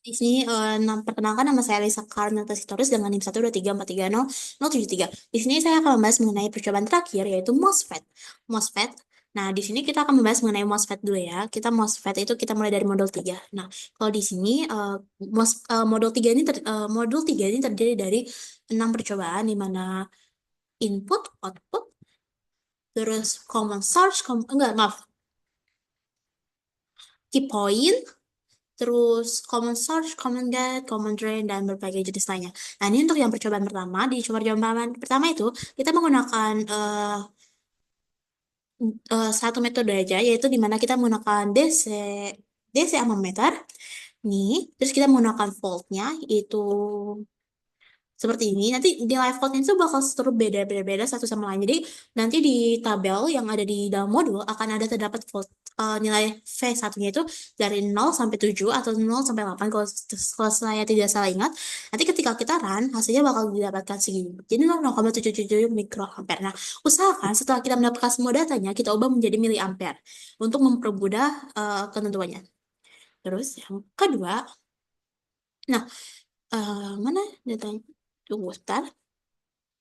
Di sini perkenalkan nama saya Lisa Karnata Sitorus dengan NIM 123430073. Di sini saya akan membahas mengenai percobaan terakhir yaitu MOSFET. MOSFET. Nah, di sini kita akan membahas mengenai MOSFET dulu ya. MOSFET itu kita mulai dari modul 3. Nah, kalau di sini modul 3 ini terdiri dari 6 percobaan di mana input, output, terus common source, enggak, maaf, key point, terus common source, common get, common drain, dan berbagai jenis lainnya. Nah, ini untuk yang percobaan pertama. Di percobaan pertama itu, kita menggunakan satu metode aja, yaitu di mana kita menggunakan DC amometer. Nih, terus kita menggunakan voltnya, itu seperti ini. Nanti nilai voltnya itu bakal terus beda-beda satu sama lain. Jadi nanti di tabel yang ada di dalam modul akan ada terdapat nilai V1-nya itu dari 0 sampai 7 atau 0 sampai 8 kalau saya tidak salah ingat. Nanti ketika kita run hasilnya bakal didapatkan segini. Jadi 0,77 mikroampere. Nah, usahakan setelah kita mendapatkan semua datanya kita ubah menjadi miliampere untuk mempermudah ketentuannya. Terus yang kedua, nah, mana datanya? Tunggu sebentar.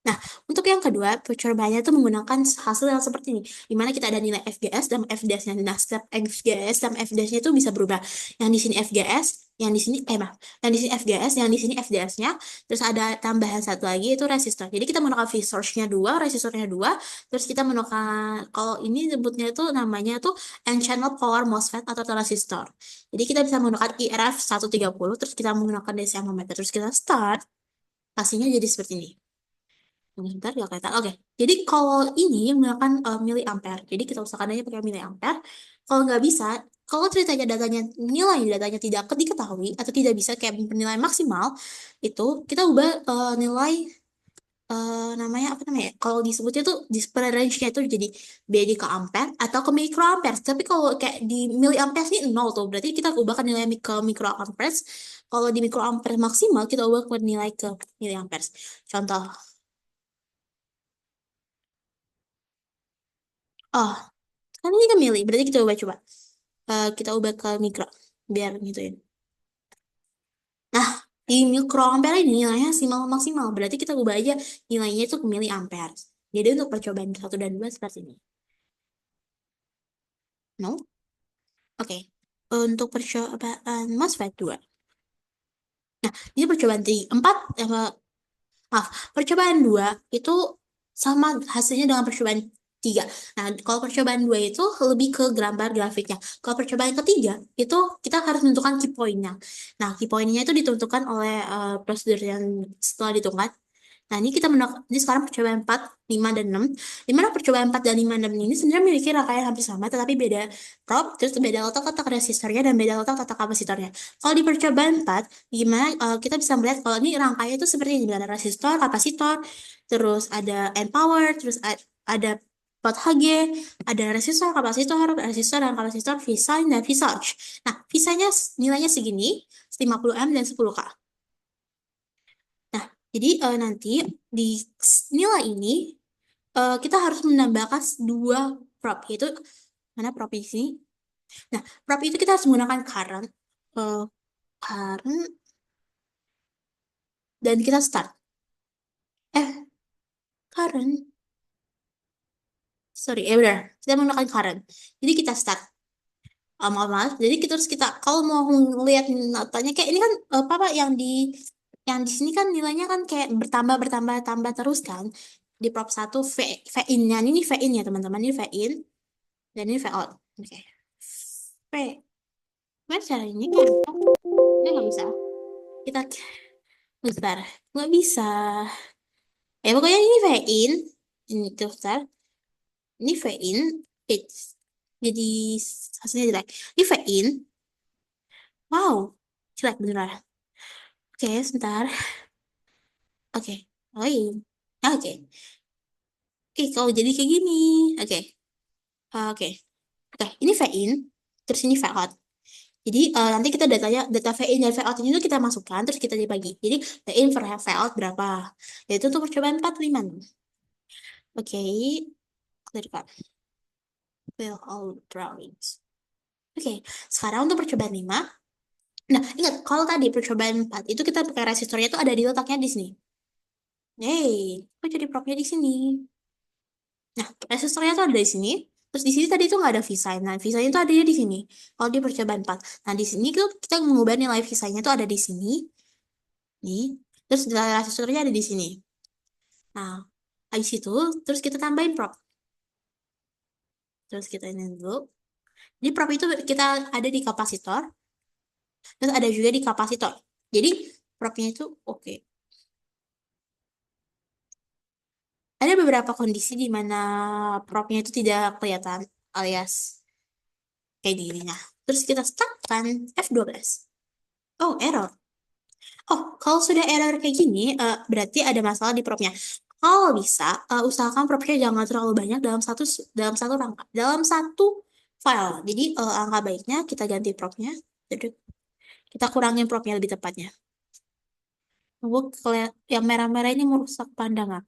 Nah, untuk yang kedua, percobaannya itu menggunakan hasil yang seperti ini, di mana kita ada nilai FGS dan FDS-nya. Nah, setiap FGS dan FDS-nya itu bisa berubah. Yang di sini FGS, yang di sini, yang di sini FGS, yang di sini FDS-nya, terus ada tambahan satu lagi, itu resistor. Jadi kita menggunakan V-source-nya 2, resistornya 2, terus kita menggunakan, kalau ini sebutnya itu namanya itu N-channel power MOSFET atau transistor. Jadi kita bisa menggunakan IRF 130, terus kita menggunakan DC ampere, terus kita start, hasilnya jadi seperti ini. Bentar, ya kelihatan. Oke, jadi kalau ini menggunakan miliampere. Jadi kita usahakan aja pakai miliampere. Kalau nggak bisa, kalau ceritanya nilai datanya tidak diketahui atau tidak bisa kayak penilaian maksimal, itu kita ubah nilai namanya apa namanya? Kalau disebutnya tuh display range-nya itu jadi BD ke ampere atau ke mikroampere. Tapi kalau kayak di miliampere ini nol tuh, berarti kita ubahkan nilai ke mikroampere. Kalau di mikroampere maksimal, kita ubah ke nilai ke miliampere. Contoh, oh, kan ini kan milih, berarti kita ubah coba. Kita ubah ke mikro, biar gitu ya. Nah, di mikroampere ini nilainya maksimal maksimal, berarti kita ubah aja nilainya itu ke miliampere. Jadi untuk percobaan 1 dan 2 seperti ini. No? Oke. Untuk percobaan MOSFET 2. Nah, ini percobaan 4, maaf, percobaan 2 itu sama hasilnya dengan percobaan 3. Nah, kalau percobaan 2 itu lebih ke gambar grafiknya. Kalau percobaan ketiga, itu kita harus menentukan key point-nya. Nah, key point-nya itu ditentukan oleh prosedur yang setelah ditentukan. Nah, ini ini sekarang percobaan 4, 5, dan 6. Di mana percobaan 4 dan 5 dan 6 ini sebenarnya memiliki rangkaian hampir sama, tetapi beda prop, terus beda letak-letak resistornya, dan beda letak-letak kapasitornya. Kalau di percobaan 4, gimana kita bisa melihat kalau ini rangkaian itu seperti ini, ada resistor, kapasitor, terus ada N power, terus ada pot Hg, ada resistor, dan kapasitor, V-sign, dan V-charge. Nah, V-nya nilainya segini, 50 ohm dan 10K. Nah, jadi nanti di nilai ini kita harus menambahkan dua prop, yaitu mana prop di sini? Nah, prop itu kita harus menggunakan current, uh, current, dan kita start. Eh, current, sorry, benar. Kita menggunakan current. Jadi kita start. Maaf, maaf. Jadi kita kalau mau lihat notanya kayak ini kan apa Pak yang di sini kan nilainya kan kayak bertambah bertambah tambah terus kan. Di prop satu V in-nya ini V in ya teman-teman, ini V in dan ini V out. Oke. V. Gimana caranya kan? Ini nggak bisa. Kita bentar. Nggak bisa. Pokoknya ini V in. Ini tuh bentar. Ini V in. It's jadi hasilnya jelek. Ini V in. Wow. Jelek beneran. Oke, sebentar. Oke. Oh iya. Oke. Oke, kalau jadi kayak gini. Oke. Oke. Oke, ini V in. Terus ini V out. Jadi nanti kita data V in dan V out ini tuh kita masukkan, terus kita dibagi. Jadi V in per V out berapa? Yaitu untuk percobaan 4, 5. Oke, clear. Fill all drawings. Oke, sekarang untuk percobaan 5. Nah, ingat, kalau tadi percobaan 4, itu kita pakai resistornya itu ada di letaknya di sini. Yeay, kok jadi propnya di sini? Nah, resistornya tuh ada di sini. Terus di sini tadi tuh nggak ada visai. Nah, visanya tuh adanya di sini. Kalau di percobaan 4. Nah, di sini tuh kita mengubah nilai visanya tuh ada di sini. Nih. Terus nilai resistornya ada di sini. Nah, habis itu, terus kita tambahin prop. Terus kita ini dulu. Jadi prop itu kita ada di kapasitor. Terus ada juga di kapasitor. Jadi propnya itu oke. Ada beberapa kondisi di mana propnya itu tidak kelihatan alias kayak gini. Nah, terus kita startkan F12. Oh, error. Oh, kalau sudah error kayak gini, berarti ada masalah di propnya. Kalau bisa, usahakan propnya jangan terlalu banyak dalam satu rangka, dalam satu file. Jadi, angka baiknya kita ganti propnya. Jadi, kita kurangin propnya lebih tepatnya. Gue yang merah-merah ini merusak pandangan.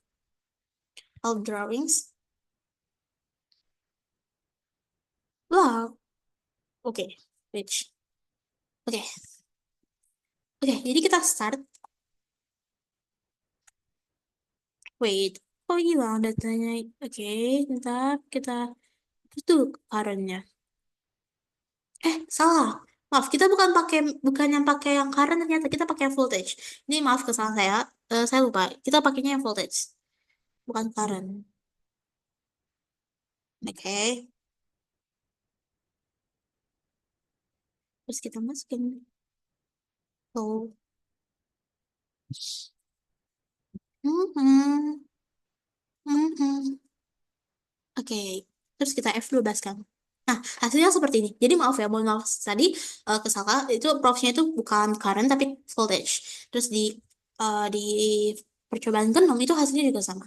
All drawings. Wow. Oke. Which. Oke. Oke, jadi kita start. Wait. Oh, hilang datanya. Oke, ntar kita itu current. Salah. Maaf, kita bukan yang pakai yang current, ternyata kita pakai yang voltage. Ini maaf kesalahan saya. Saya lupa. Kita pakainya yang voltage, bukan current. Oke. Terus kita masukin low. Mhm. Mhm. Oke. Terus kita F12 kan. Nah, hasilnya seperti ini. Jadi maaf ya, mohon maaf tadi kesalah. Itu profnya itu bukan current tapi voltage. Terus di percobaan genom itu hasilnya juga sama.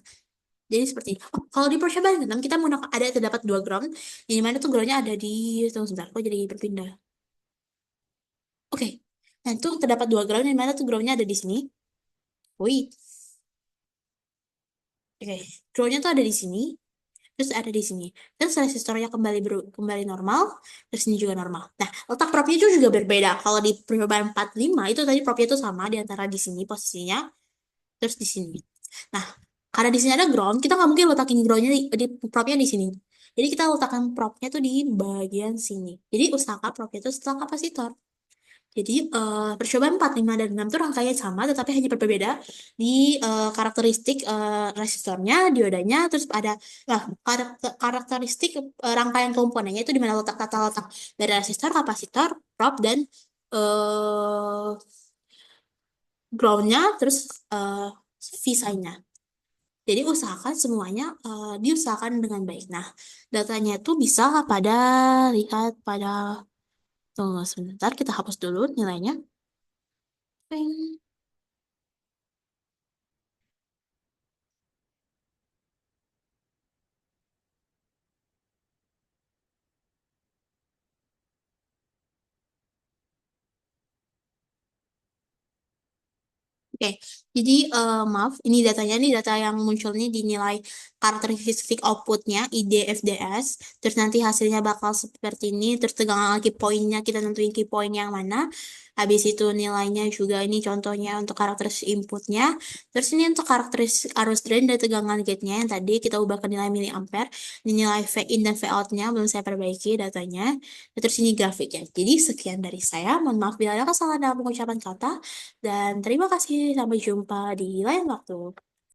Jadi seperti ini. Oh, kalau di percobaan genam kita menggunakan ada terdapat dua ground, yang mana tuh groundnya ada di tunggu sebentar, kok jadi berpindah. Oke, nah itu terdapat dua ground, yang mana tuh groundnya ada di sini. Wih, oke, groundnya tuh ada di sini, terus ada di sini. Terus resistornya kembali normal, terus ini juga normal. Nah, letak propnya itu juga berbeda. Kalau di percobaan 45 itu tadi propnya itu sama di antara di sini posisinya, terus di sini. Nah, karena di sini ada ground, kita nggak mungkin letakin groundnya di propnya di sini. Jadi kita letakkan propnya tuh di bagian sini. Jadi usahakan propnya itu setelah kapasitor. Jadi percobaan 4, 5, dan 6 itu rangkaian sama, tetapi hanya berbeda di karakteristik resistornya, diodanya, terus ada karakteristik rangkaian komponennya itu di mana letak tata letak dari resistor, kapasitor, prop, dan eh groundnya, terus eh visanya. Jadi usahakan semuanya diusahakan dengan baik. Nah, datanya itu bisa lihat pada, tunggu sebentar, kita hapus dulu nilainya. Peng. Oke, jadi maaf, ini data yang muncul nih dinilai karakteristik outputnya IDFDS, terus nanti hasilnya bakal seperti ini, terus tegangan lagi poinnya, kita nentuin key point yang mana, habis itu nilainya juga ini contohnya untuk karakteristik inputnya, terus ini untuk karakteristik arus drain dan tegangan gate-nya yang tadi kita ubah ke nilai miliampere, ini nilai V in dan V out-nya belum saya perbaiki datanya, terus ini grafiknya. Jadi sekian dari saya, mohon maaf bila ada kesalahan dalam pengucapan kata, dan terima kasih, sampai jumpa di lain waktu.